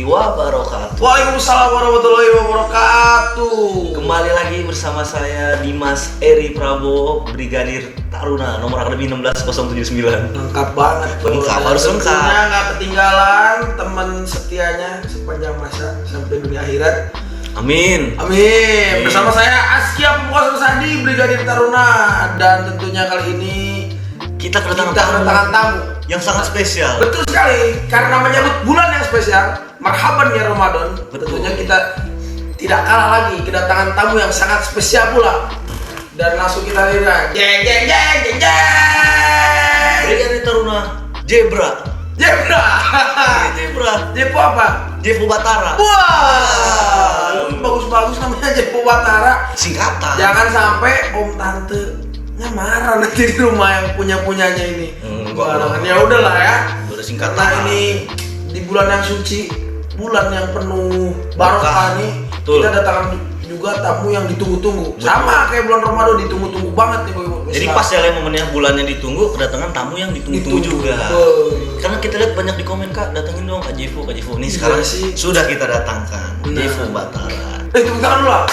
warahmatullahi wabarakatuh. Waalaikumsalam warahmatullahi wabarakatuh. Kembali lagi bersama saya Dimas Eri Prabowo, Brigadir Taruna, nomor akademi 16079. Lengkap banget. Lengkap, harus lengkap. Tentunya nggak ketinggalan teman setianya sepanjang masa sampai dunia akhirat. Amin. Amin. Bersama saya Askia Pemukas Sandi, Brigadir Taruna, dan tentunya kali ini Kita kedatangan tamu yang sangat spesial. Betul sekali, karena menyambut bulan yang spesial, marhaban ya Ramadan. Betul. Tentunya kita tidak kalah lagi kedatangan tamu yang sangat spesial pula. Dan langsung kita lihat, jeng jeng jeng jeng jeng. Brigadir Taruna Jebra. Jebra. Jebra. Jepo apa? Jepo Batara. Wah, bagus-bagus namanya Jepo Batara. Singkatan. Jangan sampai om tante marah nanti di rumah yang punyanya ini. Barangan ya udahlah ya. Udah singkatan. Karena ini di bulan yang suci, bulan yang penuh barokah nih, Betul. kita datangkan juga tamu yang ditunggu-tunggu. Sama kayak bulan Ramadan ditunggu-tunggu banget nih Ibu. Jadi pas ya momennya bulannya ditunggu, kedatangan tamu yang ditunggu-tunggu juga. Karena kita lihat banyak di komen, Kak, datengin dong Kak Jevo. Nih Iya sekarang sih. sudah kita datangkan Jevo Batara. Tepuk tangan dulu lah.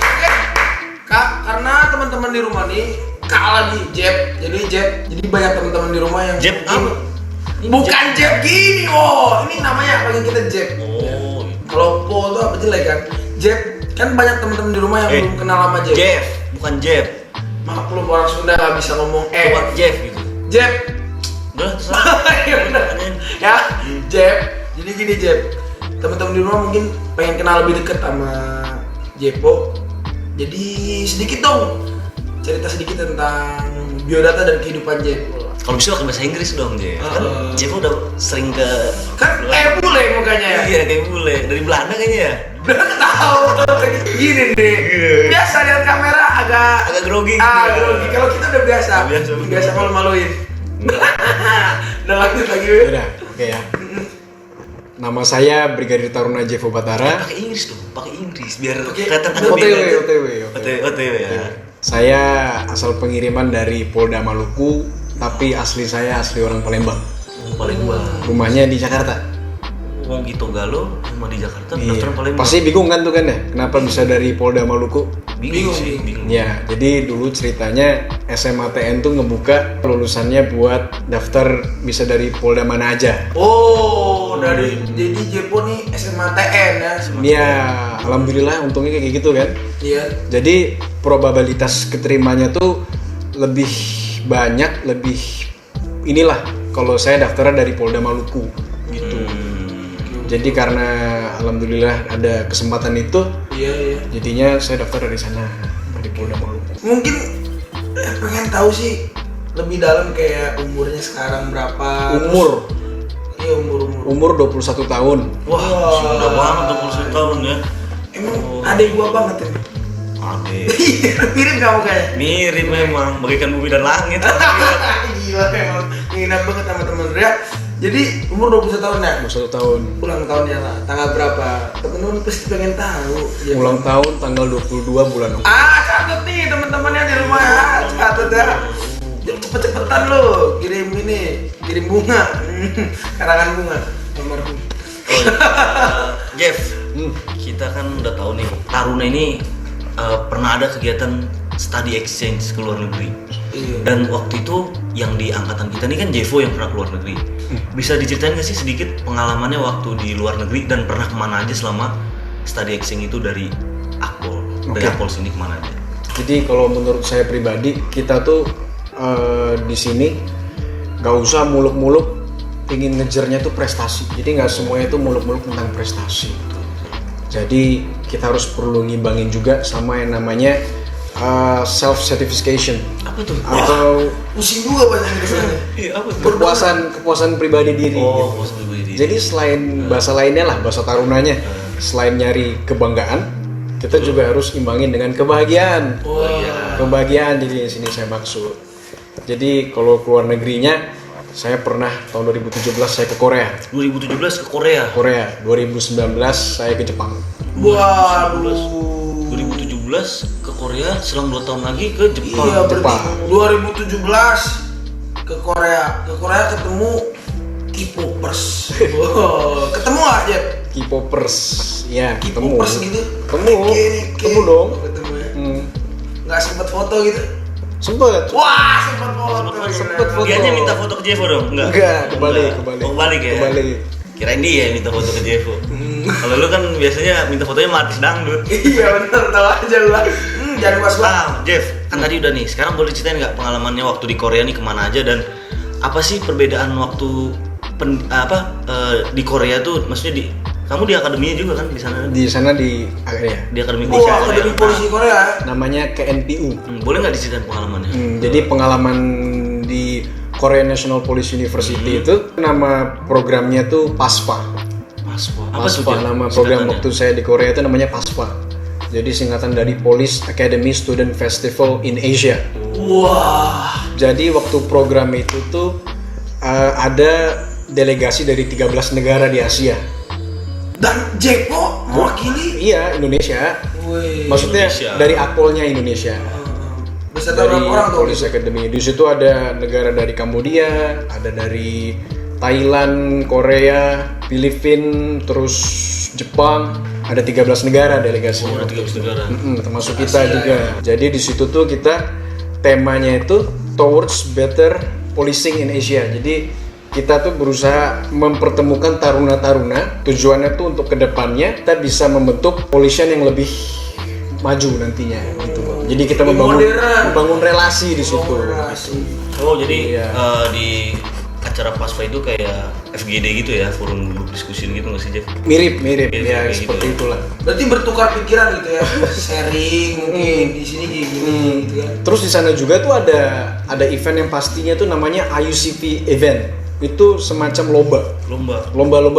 Oke, Kak, karena teman-teman di rumah nih Kak lagi Jeb. Jadi banyak teman-teman di rumah yang Jeb apa? Bukan Jeb gini, oh ini namanya panggil kita Jeb. Oh. Kalau Po itu apa jelek kan? Jeb kan banyak teman-teman di rumah yang belum kenal sama Jeb. Jeff, bukan Jeff. Maklum orang Sunda nggak bisa ngomong Bukan Jeff gitu. Jeb. Udah terserah. Ya udah. Ya, Jeb. Jadi gini Jeb. Teman-teman di rumah mungkin pengen kenal lebih dekat sama Jepo. Jadi sedikit dong cerita sedikit tentang biodata dan kehidupan Jepo. Kalau bisa pakai bahasa Inggris dong, Jeff. Kan Jeff udah sering ke Kan bule mukanya ya. Iya, kayak bule. Dari Belanda kayaknya ya. Udah tahu gini nih. Biasa lihat kamera agak Grogi. grogi. Kalau kita udah biasa. Biasa malu-maluin. Udah lanjut lagi. Udah, oke ya. Nama saya Brigadir Taruna Jevo Batara. Pakai Inggris dong, pakai Inggris biar Oke. kelihatan OTW. ya. Saya asal pengiriman dari Polda Maluku, tapi asli saya asli orang Palembang. Paling bawah. Rumahnya di Jakarta. Wong Gito Galo rumah di Jakarta, Iya. daftar Palembang. Pasti bingung kan tuh kan ya, kenapa bisa dari Polda Maluku? bingung. Ya, jadi dulu ceritanya SMATN tuh ngebuka lulusannya buat daftar bisa dari Polda mana aja. Oh, jadi Jepo nih SMATN ya. Ya, alhamdulillah untungnya kayak gitu kan. Iya. Jadi probabilitas keterimanya tuh lebih banyak, lebih inilah kalau saya daftarnya dari Polda Maluku gitu. Jadi karena alhamdulillah ada kesempatan itu, Iya. jadinya saya daftar dari sana, dari Polda Maluku. Mungkin pengen tahu sih lebih dalam kayak umurnya sekarang berapa. Umur Iya, umur. 21 tahun. Wah, sudah banget 21 tahun ya. Emang adek gua banget ini. Adek. Mirip kamu kayak. Mirip memang, bagaikan bumi dan langit. Gila emang. Minat banget sama temen ya. Jadi umur 21 tahun ya? 21 tahun. Ulang tahunnya lah. Tanggal berapa? Temen-temen pasti pengen tahu. Ya. Ulang tahun tanggal 22 bulan Oktober. Catat nih teman-temannya di rumah ya. Catat ya. Cepet-cepetan lo kirim bunga. Karangan bunga. Almarhum. Jeff, kita kan udah tahu nih, Taruna ini pernah ada kegiatan study exchange ke luar negeri. Iya. Dan waktu itu yang di angkatan kita nih kan Jevo yang pernah keluar negeri. Bisa diceritain nggak sih sedikit pengalamannya waktu di luar negeri dan pernah kemana aja selama study exchange itu dari Akpol? Dari Akpol sini kemana aja? Jadi kalau menurut saya pribadi, kita tuh di sini nggak usah muluk-muluk ingin ngejarnya tuh prestasi. Jadi nggak semuanya tuh muluk-muluk tentang prestasi. Jadi kita harus perlu ngimbangin juga sama yang namanya self certification. Apa tuh? Atau Pusing juga banyak kesannya. Iya, apa tuh? kepuasan pribadi diri. Oh, gitu. puas pribadi. Jadi selain bahasa lainnya lah, bahasa tarunanya, selain nyari kebanggaan, kita juga harus imbangin dengan kebahagiaan. Oh iya. Kebahagiaan jadi di sini saya maksud. Jadi kalau keluar negerinya, saya pernah tahun 2017 saya ke Korea. 2017 ke Korea. 2019 saya ke Jepang. Waduh. 2017 ke Korea, selang 2 tahun lagi ke Jepang. Iya, berarti Jepang. 2017 ke Korea ketemu K-popers. Wow, ketemu nggak Jeb? K-popers, ya ketemu. K-popers gitu? Ketemu dong. Ketemu ya. Hmm. Nggak sempet foto gitu? Sempet. Wah, sempet foto. Sempet foto. Dianya minta foto ke Jevo dong? Enggak, kebalik. Oh, kebalik ya? Kebalik. Kirain dia yang minta foto ke Jevo. Kalau lu kan biasanya minta fotonya sama artis dangdut. Iya bener, tahu aja lu lah. Jangan pas gua. Ah, Jeff, kan tadi udah nih. Sekarang boleh ceritain nggak pengalamannya waktu di Korea nih kemana aja dan apa sih perbedaan waktu di Korea tuh? Maksudnya kamu di akademinya juga kan di sana? Di sana di ya. Di akademi Wah, polisi Korea. akademi polisi Korea. Namanya KNPU. Boleh nggak diceritain pengalamannya? Jadi pengalaman di Korea National Police University itu nama programnya tuh PASPA. PASPA. Apa tuh? PASPA Jeff? nama program Singkatannya? waktu saya di Korea itu namanya PASPA. Jadi singkatan dari Police Academy Student Festival in Asia. Wah. Jadi waktu program itu tuh ada delegasi dari 13 negara di Asia. Dan Jeko mewakili. Iya, Indonesia. Wih. Maksudnya Indonesia. dari akpolnya Indonesia. Beserta Dari berapa orang tuh? Police Academy. Di situ ada negara dari Kambodia, ada dari Thailand, Korea, Filipina, terus Jepang. Ada 13 negara delegasinya. Oh, ada 13 negara. Termasuk kita juga. Jadi di situ tuh kita temanya itu Towards Better Policing in Asia. Jadi kita tuh berusaha mempertemukan taruna-taruna. Tujuannya tuh untuk kedepannya kita bisa membentuk polisian yang lebih maju nantinya gitu. Jadi kita Lebih membangun relasi di situ. Relasi. Oh, jadi Iya. di acara PASPA itu kayak FGD gitu ya, forum duduk diskusi gitu nggak sih, Jeff? Mirip Mirip, ya kayak seperti gitu. itulah. Berarti bertukar pikiran gitu ya, sharing mungkin di sini kayak gini gitu kan. Terus di sana juga tuh ada event yang pastinya tuh namanya IUCP event. Itu semacam lomba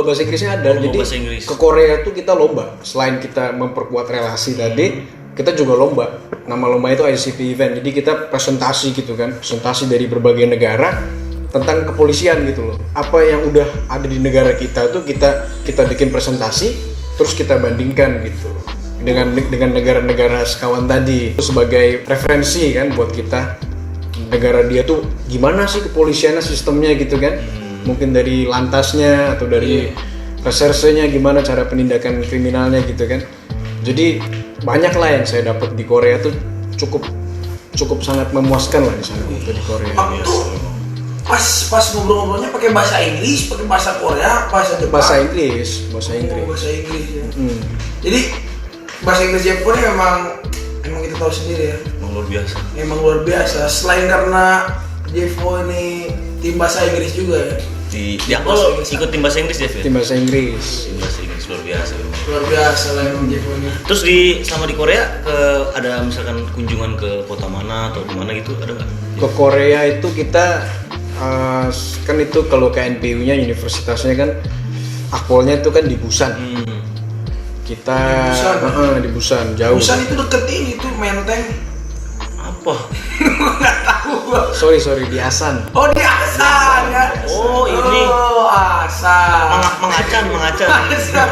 bahasa Inggrisnya ada. Lomba Jadi bahasa Inggris. ke Korea tuh kita lomba. Selain kita memperkuat relasi tadi, kita juga lomba. Nama lomba itu IUCP event. Jadi kita presentasi gitu kan, presentasi dari berbagai negara tentang kepolisian gitu loh. Apa yang udah ada di negara kita tuh kita bikin presentasi, terus kita bandingkan gitu dengan negara-negara sekawan tadi. Itu sebagai referensi kan buat kita. Negara dia tuh gimana sih kepolisiannya, sistemnya gitu kan. Mungkin dari lantasnya atau dari resersenya gimana cara penindakan kriminalnya gitu kan. Jadi banyak lah yang saya dapat di Korea tuh cukup sangat memuaskan lah di sana waktu di Korea. Waktu pas ngobrol-ngobrolnya pakai bahasa Inggris, pakai bahasa Korea, bahasa Jepang. Bahasa Inggris. Oh, bahasa Inggris ya. Hmm. Jadi bahasa Inggris Jepang ini emang kita tahu sendiri ya. Emang luar biasa. Selain karena Jevo ini tim bahasa Inggris juga ya. Di Akpol ikut tim bahasa Inggris, Jeff ya? Tim bahasa Inggris. Tim bahasa Inggris luar biasa. memang. Luar biasa lah emang Jevo ini. Terus sama di Korea ada misalkan kunjungan ke kota mana atau kemana gitu ada nggak? Ke Korea itu kita kan itu kalau KNPU-nya universitasnya kan akpolnya itu kan di Busan. Kita di Busan jauh. Busan itu deket ini tuh Menteng. Apa? Nggak tahu gua. Sorry di Asan. Oh di Asan ya. Oh, ini. Oh Asan. Mengacan. Asan.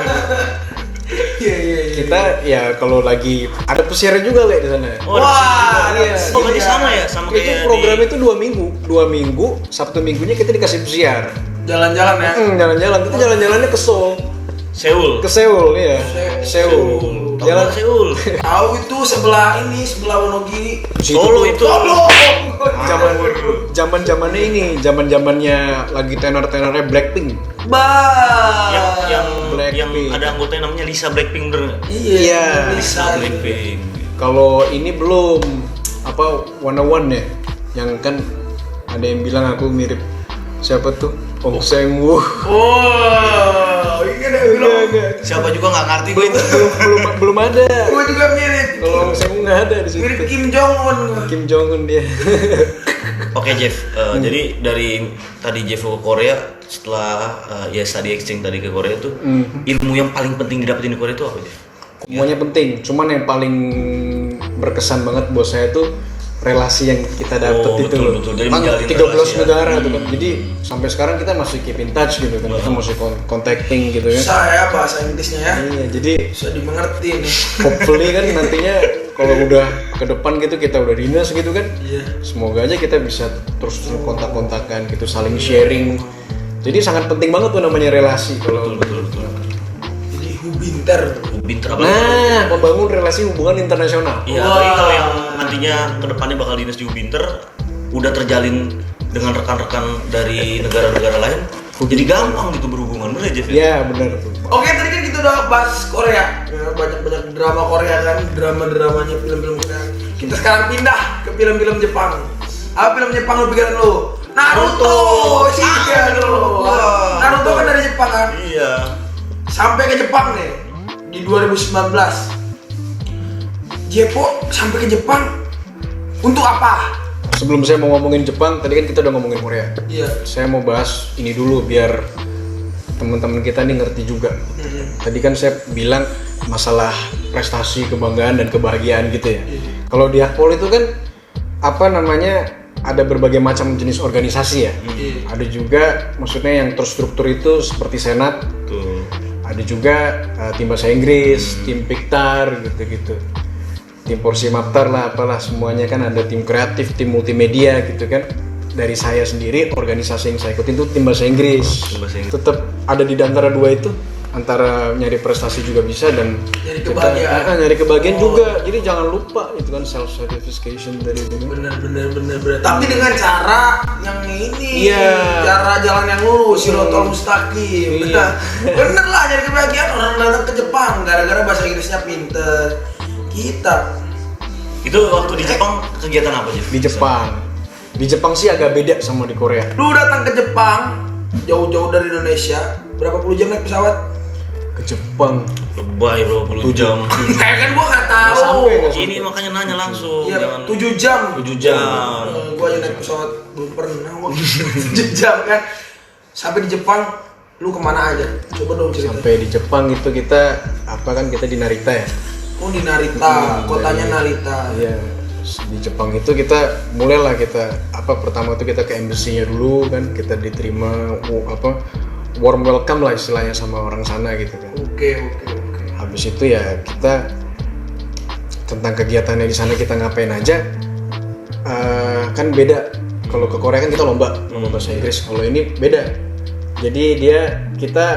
Iya. Kita ya kalau lagi ada pesiaran juga Le di sana. Oh, Wah, iya. Oh, berarti sama ya? Sama Itu kayak program di... itu 2 minggu, Sabtu Minggunya kita dikasih pesiar. Jalan-jalan ya. Jalan-jalan, kita jalan-jalannya ke Seoul. Seoul. Ke Seoul ya. Seoul. Tahu nggak Seoul? Tahu itu sebelah Wonogiri. Solo itu. Solo. Zaman-zamannya ini, zaman-zamannya lagi tenor-tenornya Blackpink. Yang Blackpink. ada anggotanya namanya Lisa Blackpink, bener nggak? Iya. Bisa. Blackpink. Kalau ini belum apa One ya, yang kan ada yang bilang aku mirip siapa tuh Ong Sang-woo. Oh, ini ada yang bilang. Siapa juga nggak ngerti gue itu. belum ada. Gue juga mirip. Kalau Ong Sang-woo nggak ada di situ. Mirip Kim Jong Un. Kim Jong Un dia. Oke Jeff, jadi dari tadi Jeff ke Korea setelah ya study exchange tadi ke Korea tuh ilmu yang paling penting didapetin di Korea itu apa Jeff? Semuanya penting, cuman yang paling berkesan banget buat saya tuh relasi yang kita dapat Oh, itu betul, loh. betul. Dari Emang menjalin 13 relasi ya. negara tuh kan. Jadi sampai sekarang kita masih keep in touch gitu kan. Kita masih contacting gitu kan. Saya bahasa Inggrisnya ya. Iya, jadi Bisa dimengerti nih. hopefully kan nantinya kalau udah ke depan gitu kita udah dinas gitu kan. Iya. Semoga aja kita bisa terus kontak-kontakan gitu, saling sharing Jadi sangat penting banget tuh namanya relasi kalau betul. Jadi hubinter. Pinter apa? nah membangun relasi hubungan internasional. Iya, Wah. tapi kalau yang nantinya kedepannya bakal dinas di Ubinter udah terjalin dengan rekan-rekan dari negara-negara lain, jadi gampang gitu berhubungan, bener ya Jeff? Iya benar tuh. Oke, tadi kan kita udah bahas Korea. Ya, banyak drama Korea kan, drama-dramanya film-film Korea. Kita sekarang pindah ke film-film Jepang. Apa film Jepang lu pikiran lu? Naruto. Iya lu. Wah. Naruto kan dari Jepang kan? Iya. Sampai ke Jepang nih di 2019. Jepo sampai ke Jepang untuk apa? Sebelum saya mau ngomongin Jepang, tadi kan kita udah ngomongin Korea. Iya. Saya mau bahas ini dulu biar teman-teman kita nih ngerti juga. Tadi kan saya bilang masalah prestasi, kebanggaan dan kebahagiaan gitu ya. Kalau di Akpol itu kan apa namanya ada berbagai macam jenis organisasi ya. Ada juga maksudnya yang terstruktur itu seperti Senat. Tuh. Ada juga tim bahasa Inggris, tim Piktar gitu-gitu. Tim Porsi Maptar lah apalah semuanya kan ada tim kreatif, tim multimedia gitu kan. Dari saya sendiri organisasi yang saya ikutin itu tim bahasa Inggris. Tim bahasa Inggris. Tetap ada di antara dua itu, antara nyari prestasi juga bisa dan Nyari kebahagiaan. nyari kebahagiaan juga. Jadi jangan lupa itu kan self satisfaction dari itu. Bener. Tapi dengan cara yang ini, Iya. cara jalan yang lurus, sirotol mustaqim. Iya. Bener lah, nyari kebahagiaan orang datang ke Jepang gara-gara bahasa Inggrisnya pinter. Kita Itu waktu di Jepang kegiatan apa Jeff? Di Jepang sih agak beda sama di Korea. lu datang ke Jepang jauh-jauh dari Indonesia, berapa puluh jam naik pesawat? Ke Jepang. Lebay berapa puluh jam. Kayak kan gua nggak tahu. Nggak sampai. Ini makanya nanya langsung. Iya, Jangan 7 jam. 7 jam. Gua aja naik pesawat belum pernah. 7 jam kan. Sampai di Jepang, lu kemana aja? Coba dong cerita. Sampai di Jepang itu kita kita di Narita ya. Oh di Narita, kotanya Dari- Narita. Iya. Di Jepang itu kita mulailah pertama tuh kita ke embassy-nya dulu kan, kita diterima warm welcome lah istilahnya sama orang sana gitu kan. Oke. Habis itu ya kita tentang kegiatannya di sana kita ngapain aja kan beda. Kalau ke Korea kan kita lomba bahasa Inggris, kalau ini beda. Jadi kita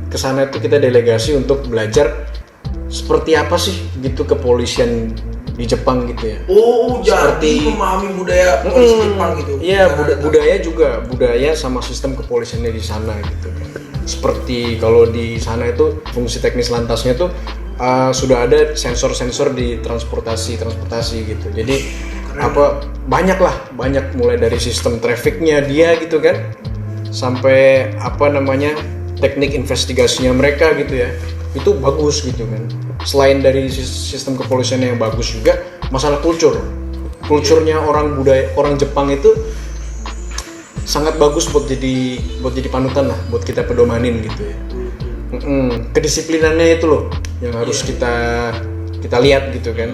ke sana itu kita delegasi untuk belajar seperti apa sih gitu kepolisian di Jepang gitu ya. Oh, jadi Seperti- memahami budaya polisi Jepang gitu. Iya, Narita. budaya juga, budaya sama sistem kepolisiannya di sana gitu kan. Seperti kalau di sana itu fungsi teknis lantasnya tuh sudah ada sensor-sensor di transportasi gitu. Jadi banyak mulai dari sistem trafficnya dia gitu kan, sampai teknik investigasinya mereka gitu ya. Itu bagus gitu kan. Selain dari sistem kepolisian yang bagus juga, masalah kulturnya orang Jepang itu sangat bagus buat jadi panutan lah, buat kita pedomanin gitu ya. Kedisiplinannya itu loh yang harus kita lihat gitu kan.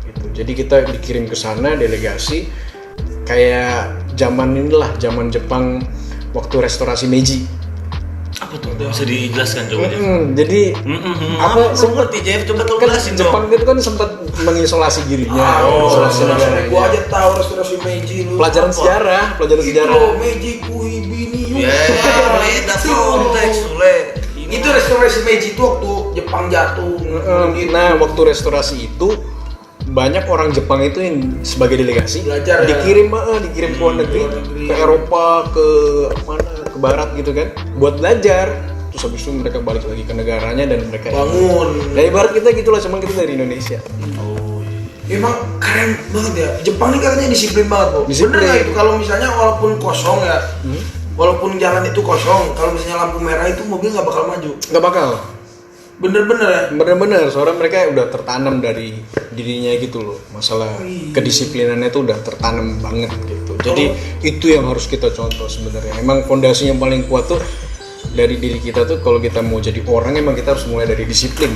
Gitu. Jadi kita dikirim ke sana delegasi kayak zaman Jepang waktu restorasi Meiji. Apa tuh? Bisa dijelaskan coba Jeff? Jadi Apa? Belum ngerti Jeff, coba tolong kan jelasin Jepang dong. itu kan sempat mengisolasi dirinya, isolasi negaranya. Gua aja tahu restorasi Meiji lu. Pelajaran Apa? sejarah. Itu loh, Meiji Kuhibini. Ya, beda konteks, Sule. Itu restorasi Meiji itu waktu Jepang jatuh. Gitu. Nah, waktu restorasi itu banyak orang Jepang itu yang sebagai delegasi Belajar ya? dikirim ke luar negeri, ke Eropa, ke barat gitu kan, buat belajar. Terus habis itu mereka balik lagi ke negaranya dan mereka Bangun. Nah, ibarat kita gitulah, cuman kita dari Indonesia. Emang keren banget ya. Jepang ini katanya disiplin banget, Bu. Disiplin. Bener nggak itu kalau misalnya walaupun kosong ya, walaupun jalan itu kosong, kalau misalnya lampu merah itu mobil nggak bakal maju. Nggak bakal. Bener-bener ya. Bener-bener, soalnya mereka udah tertanam dari dirinya gitu loh. Masalah kedisiplinannya tuh udah tertanam banget gitu. Jadi itu yang harus kita contoh sebenarnya. Emang fondasi yang paling kuat tuh dari diri kita tuh, kalau kita mau jadi orang emang kita harus mulai dari disiplin.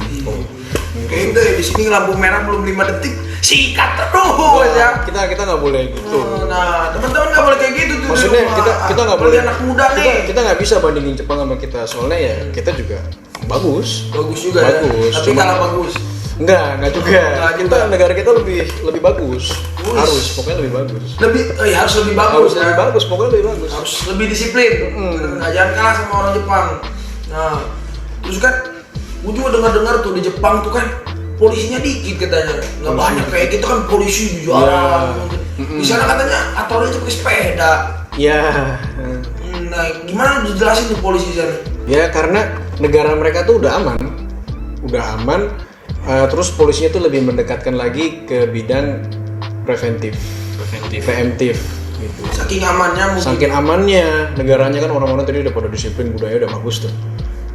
Kayak itu ya, di sini lampu merah belum 5 detik, sikat terus ya. Kita nggak boleh gitu. Nah, teman-teman nggak boleh kayak gitu tuh. Maksudnya di rumah. kita nggak Apalagi boleh. anak muda nih. Kita nggak bisa bandingin Jepang sama kita, soalnya ya kita juga bagus. Bagus juga Bagus, ya. Tapi cuman- kalah bagus. Enggak juga. Enggak Kita juga. negara kita lebih bagus. Wih. Harus, pokoknya lebih bagus. Harus lebih bagus Harus ya. lebih bagus, pokoknya lebih bagus. Harus lebih disiplin. Jangan kalah sama orang Jepang. Nah, terus kan gue juga dengar tuh di Jepang tuh kan polisinya dikit katanya, nggak banyak kayak gitu kan polisi di jalan. Di sana katanya aturannya pakai sepeda. Ya. Nah, gimana dijelasin tuh polisi di sana? Ya karena negara mereka tuh udah aman. Terus polisinya tuh lebih mendekatkan lagi ke bidang preventif gitu. Saking amannya mungkin. Saking amannya negaranya kan orang-orang tadi udah pada disiplin, budaya udah bagus tuh.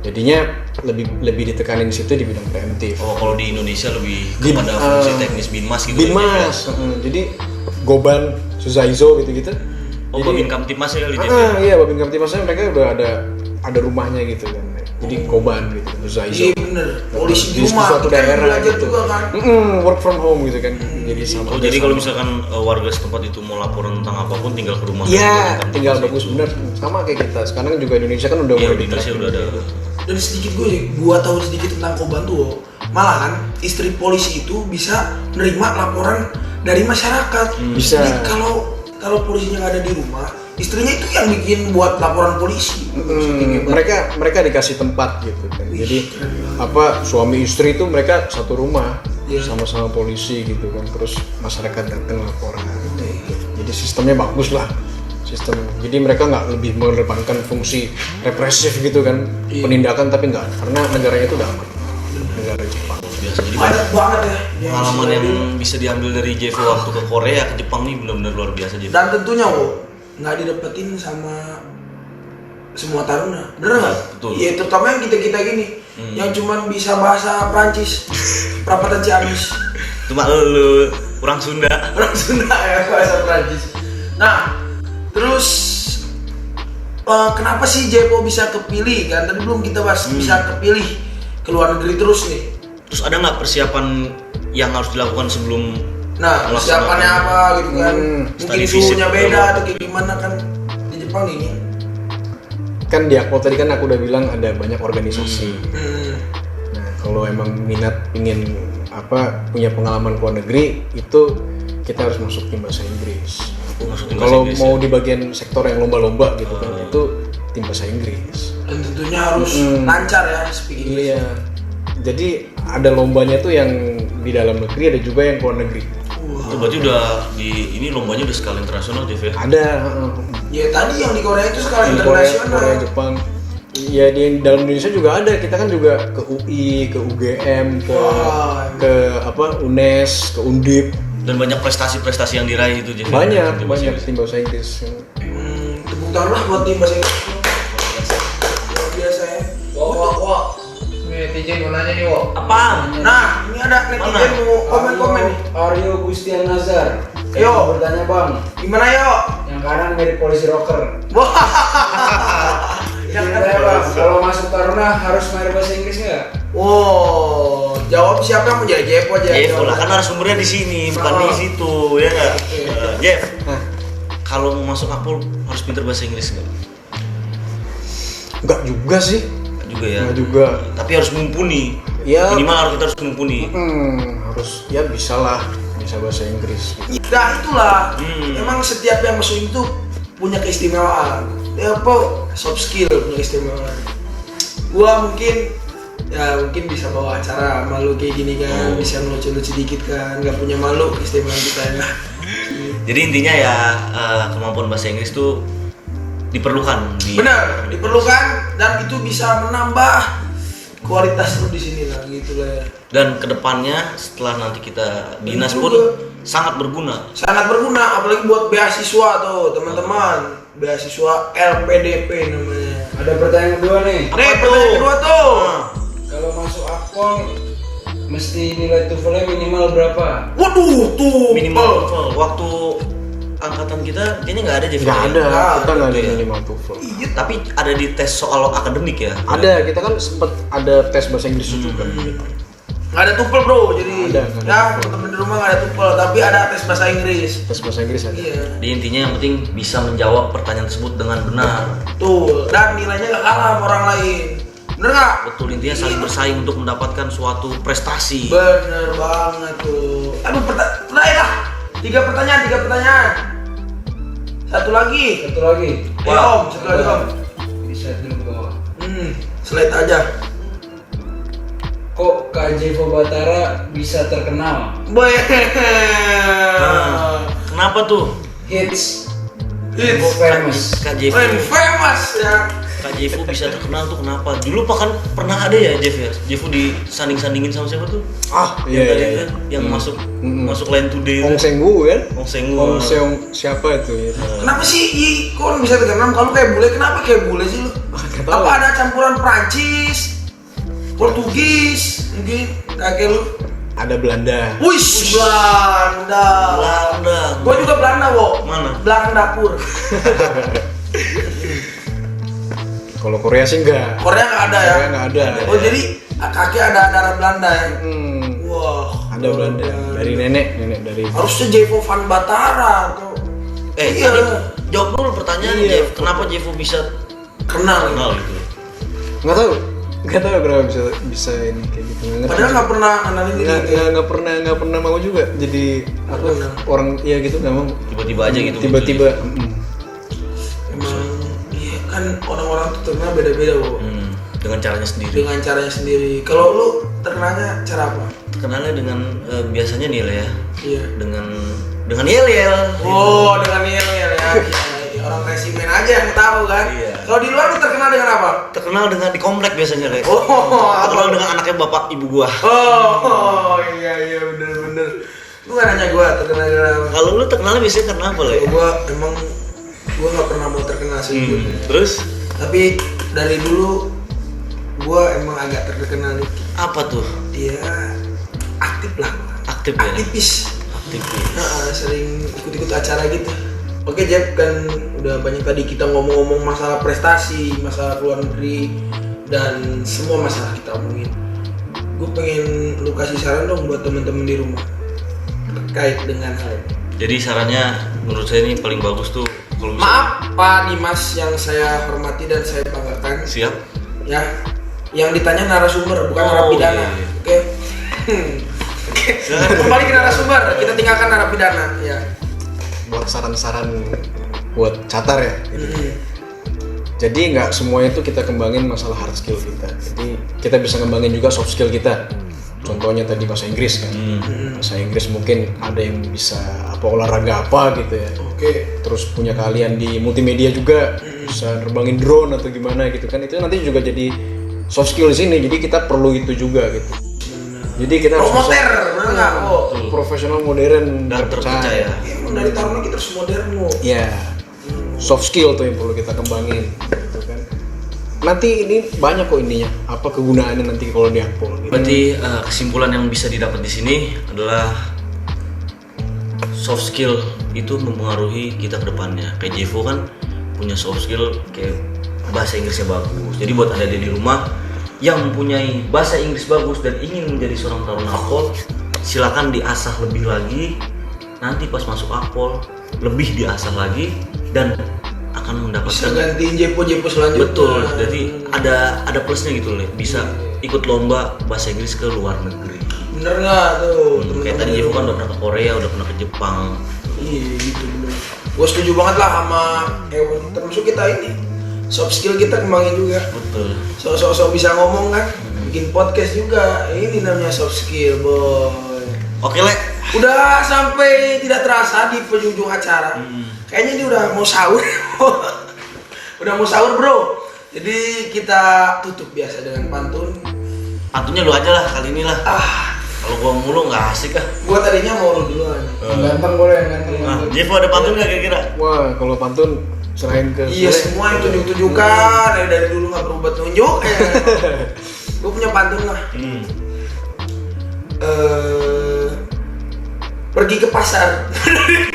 Jadinya lebih ditekanin di situ di bidang preventif. Oh, kalau di Indonesia lebih kepada fungsi teknis Binmas gitu. Binmas, jadi Goban, Suzaizo gitu-gitu. Oh, Babin Kamtipmas ya di Iya, Babin Kamtipmasnya mereka udah ada rumahnya gitu kan. Jadi Goban gitu, Suzaizo. Iya bener, polisi di Di rumah suatu kan daerah belajar gitu. juga kan. Work from home gitu kan. Jadi sama. Oh, jadi kalau misalkan warga setempat itu mau laporan tentang apapun tinggal ke rumah. Iya, Babin tinggal Kamtipmas. bagus bener. Sama kayak kita. Sekarang juga Indonesia kan udah Iya, mulai di Indonesia diterapin. udah ada. Dan sedikit gua tahu sedikit tentang Koban tuh, malahan istri polisi itu bisa menerima laporan dari masyarakat. Bisa. Jadi kalau polisinya nggak ada di rumah, istrinya itu yang bikin buat laporan polisi. Saking hebat. Mereka dikasih tempat gitu kan. Wih, Jadi keren suami istri itu mereka satu rumah Iya. sama-sama polisi gitu kan. Terus masyarakat datang laporan gitu. Jadi sistemnya bagus lah. Jadi mereka nggak lebih mengedepankan fungsi represif gitu kan, Iya. penindakan, tapi nggak, karena negaranya itu udah aman. Negara Jepang. Biasa jadi Banyak banget ya. pengalaman yang bisa bisa diambil dari Jevo waktu ke Korea ke Jepang nih benar-benar luar biasa Jevo. dan tentunya nggak didapetin sama semua taruna, bener nggak? Betul. Iya, terutama yang kita gini, yang cuman bisa bahasa Prancis, perapatan Ciamis. Cuma lu kurang Sunda. Orang Sunda ya, bahasa Prancis. Nah, terus kenapa sih Jepo bisa kepilih kan? Tadi belum kita bahas bisa kepilih ke luar negeri terus nih. Terus ada nggak persiapan yang harus dilakukan sebelum Nah, melaksanakan- persiapannya apa gitu kan? Mungkin study suhunya visit beda ke- atau kayak gimana kan di Jepang ini? Kan di Akpol tadi kan aku udah bilang ada banyak organisasi. Hmm. Nah, kalau emang minat ingin punya pengalaman ke luar negeri, itu kita harus masuk tim bahasa Inggris. Masuk tim bahasa Kalau Inggris, mau ya? di bagian sektor yang lomba-lomba gitu kan, itu tim bahasa Inggris. Dan tentunya harus lancar ya speaking English. Iya. Jadi ada lombanya tuh yang di dalam negeri, ada juga yang ke luar negeri. Itu berarti udah ini lombanya udah skala internasional Jeff ya? Ada Ya tadi yang di Korea itu skala di Korea, internasional. Jepang. Ya di dalam Indonesia juga ada. Kita kan juga ke UI, ke UGM, Wah. ke UNES, ke Undip. Dan banyak prestasi-prestasi yang diraih itu Jeff. Banyak Tim bahasa Inggris. tim bahasa Inggris. Tepuk tangan lah buat tim bahasa Inggris. Luar biasa ya. Wah, ini netizen mau nanya nih, Wo. Apaan? Nah, ini ada netizen mau komen-komen nih. Aryo Gustian Nazar. Yo. Mau bertanya bang, Gimana yo? yang kanan mirip polisi rocker. Wah. Yang kanan bang, kalau masuk Taruna harus main bahasa Inggris nggak? Wow, jawab siapa yang mau jadi Jepo aja. Jeff lah kan narasumbernya di sini bukan di situ ya nggak? Jeff, kalau mau masuk Akpol harus pintar bahasa Inggris nggak? Enggak juga sih. Nggak juga ya. Enggak juga. Tapi harus mumpuni. Ya. Minimal kita harus mumpuni. Harus ya bisa bahasa Inggris. Nah itulah, emang setiap yang masuk itu punya keistimewaan. Ya apa? Soft skill punya keistimewaan. Gua mungkin bisa bawa acara malu kayak gini kan, bisa ngelucu-lucu dikit kan, nggak punya malu keistimewaan kita ya. Jadi intinya ya kemampuan bahasa Inggris tuh diperlukan di Benar, diperlukan dan itu bisa menambah kualitas lu di sini lah gitu lah ya. dan kedepannya setelah nanti kita dinas pun juga. sangat berguna. Sangat berguna apalagi buat beasiswa tuh teman-teman, beasiswa LPDP namanya. Ada pertanyaan kedua nih. Nih pertanyaan kedua tuh. Kalau masuk Akpol mesti nilai TOEFL-nya minimal berapa? Waduh tuh Minimal TOEFL. Waktu angkatan kita kayaknya nggak ada Jeff. Nggak ada, Nggak kita nggak ada ya. minimal TOEFL. Iya, Tapi ada di tes soal akademik ya. Ada, kita kan sempet ada tes bahasa Inggris juga. nggak ada tupel bro, jadi Nggak ada ya tupel. teman-teman di rumah nggak ada tupel, tapi ada tes bahasa Inggris. Tes bahasa Inggris ada. Iya, Di intinya yang penting bisa menjawab pertanyaan tersebut dengan benar. tuh dan nilainya nggak kalah sama orang lain. Bener Bener nggak? Betul, intinya saling bersaing untuk mendapatkan suatu prestasi. Bener banget tuh. Aduh, terakhir lah. 3 pertanyaan. Satu lagi. Ya Om, satu lagi Om. Bisa dulu ke bawah. Slide aja. Kok Kak Jevo Batara bisa terkenal? Nah, kenapa tuh? Hits, Hits. famous. Kak Jevo, Famous ya. Kak Jevo bisa terkenal tuh kenapa? Dulu kan pernah ada ya Jeff ya? Jevo disanding-sandingin sama siapa tuh? Iya, Yang tadi iya. kan, yang masuk Line Today Hong itu. Senggu kan? Hong Senggu. Hong Seong siapa itu ya? Kenapa sih Kok bisa terkenal? Kalau kayak bule, kenapa kayak bule sih lu? Nggak tahu. Apa ada campuran Prancis, Portugis, mungkin kayak lu? Ada Belanda. Wih, Belanda. Gua juga Belanda, Wo. Mana? Belakang dapur. Kalau Korea sih enggak. Korea nggak ada ya? Korea nggak ada. Oh, jadi kakek ada darah Belanda ya? Wah. Ada Belanda. Dari nenek dari. Harusnya Jevo Van Batara tuh. Iya. Tadi jawab dulu pertanyaan Iya. Jeff. Kenapa Jevo bisa Kenal. kenal gitu? Nggak tahu kenapa bisa ini kayak gitu. Nggak ngerti. Padahal nggak pernah kenalin diri. nggak pernah mau juga jadi apa Pernah. orang iya gitu nggak mau. Tiba-tiba aja gitu. Tiba-tiba. Emang iya kan orang-orang tuh terkenal beda-beda, Wo. Dengan caranya sendiri. Dengan caranya sendiri. Kalau lu terkenalnya cara apa? Terkenalnya dengan biasanya nih ya. Iya. Dengan yel-yel. Oh, dengan yel ya. Orang resimen aja yang tahu kan. Iya. Kalau di luar lu terkenal dengan apa? Terkenal dengan di komplek biasanya Le. Oh, Terkenal apa? dengan anaknya bapak ibu gua. Oh, iya bener. Lu nggak nanya gua terkenal dengan apa? Kalau lu terkenalnya biasanya karena apa Le? Gua nggak pernah mau terkenal sih. Terus Tapi dari dulu gua emang agak terkenal dikit. apa tuh? Dia aktif lah. Aktif ya. Aktivis. Aktivis. Nah, sering ikut-ikut acara gitu. Oke Jeb, kan udah banyak tadi kita ngomong-ngomong masalah prestasi, masalah luar negeri, dan semua masalah kita omongin. Gue pengen lu kasih saran dong buat temen-temen di rumah terkait dengan hal ini. Jadi sarannya menurut saya ini paling bagus tuh kalau bisa. Maaf Pak Dimas yang saya hormati dan saya banggakan. Siap. Ya, yang ditanya narasumber bukan Oh, narapidana. iya. Oke. Kembali ke narasumber, kita tinggalkan narapidana. Ya. Buat saran-saran buat catar ya. Gitu. Mm-hmm. Jadi nggak semua itu kita kembangin masalah hard skill kita. Jadi kita bisa kembangin juga soft skill kita. Contohnya tadi bahasa Inggris kan. Bahasa Inggris mungkin ada yang bisa apa olahraga apa gitu ya. Oke. Terus punya keahlian di multimedia juga, bisa nerbangin drone atau gimana gitu kan. Itu nanti juga jadi soft skill di sini. Jadi kita perlu itu juga gitu. Jadi kita harus Promoter, bisa bener nggak? Oh. profesional modern Dan terpercaya. Emang dari Taruna kita harus modern loh. Ya, soft skill tuh yang perlu kita kembangin, gitu kan. Nanti ini banyak kok ininya. Apa kegunaannya nanti kalau di Akpol? Gitu. Berarti kesimpulan yang bisa didapat di sini adalah soft skill itu mempengaruhi kita ke depannya. Kayak Jevo kan punya soft skill kayak bahasa Inggrisnya bagus. Jadi buat Anda di rumah yang mempunyai bahasa Inggris bagus dan ingin menjadi seorang taruna Akpol, silakan diasah lebih lagi. Nanti pas masuk Akpol lebih diasah lagi dan akan Bisa mendapatkan. gantiin Jepo selanjutnya. Betul. Jadi ada plusnya gitu Le. Bisa ikut lomba bahasa Inggris ke luar negeri. Bener nggak tuh? Kayak tadi Jevo kan udah pernah ke Korea, udah pernah ke Jepang. Iya gitu bener. Gue setuju banget lah sama termasuk kita ini. Soft skill kita kembangin juga. Betul. Sok bisa ngomong kan, bikin podcast juga. Ini namanya soft skill, boy. Oke Le. Udah sampai tidak terasa di penghujung acara. Kayaknya ini udah mau sahur. Udah mau sahur, Bro. Jadi kita tutup biasa dengan pantun. Pantunnya lu aja lah kali ini lah. Kalau gua mulu nggak asik ah. Gua tadinya mau lu duluan. Ganteng boleh, ganteng. Nah, Jevo ada pantun nggak kira-kira? Wah, kalau pantun serahin ke Iya, Sule. semua yang tunjuk-tunjukkan dari dulu nggak berubah tunjuk ya. Gue punya pantun lah. Pergi ke pasar.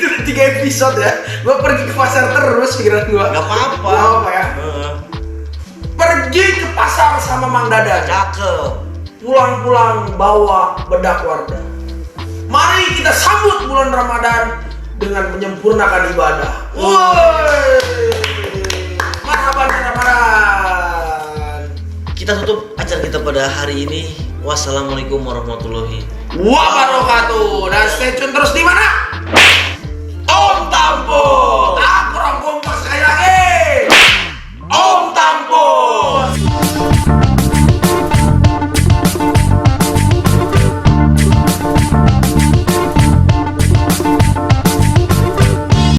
Itu 3 episode ya. Gue pergi ke pasar terus pikiran gue. Nggak apa-apa. Nggak apa ya. Pergi ke pasar sama Mang Dadan. Cakep. Pulang-pulang bawa bedak wardah. Mari kita sambut bulan Ramadan dengan menyempurnakan ibadah. Woi, marhaban Ramadan. kita tutup acara kita pada hari ini. Wassalamualaikum warahmatullahi wabarakatuh. Dan stay tune terus di mana?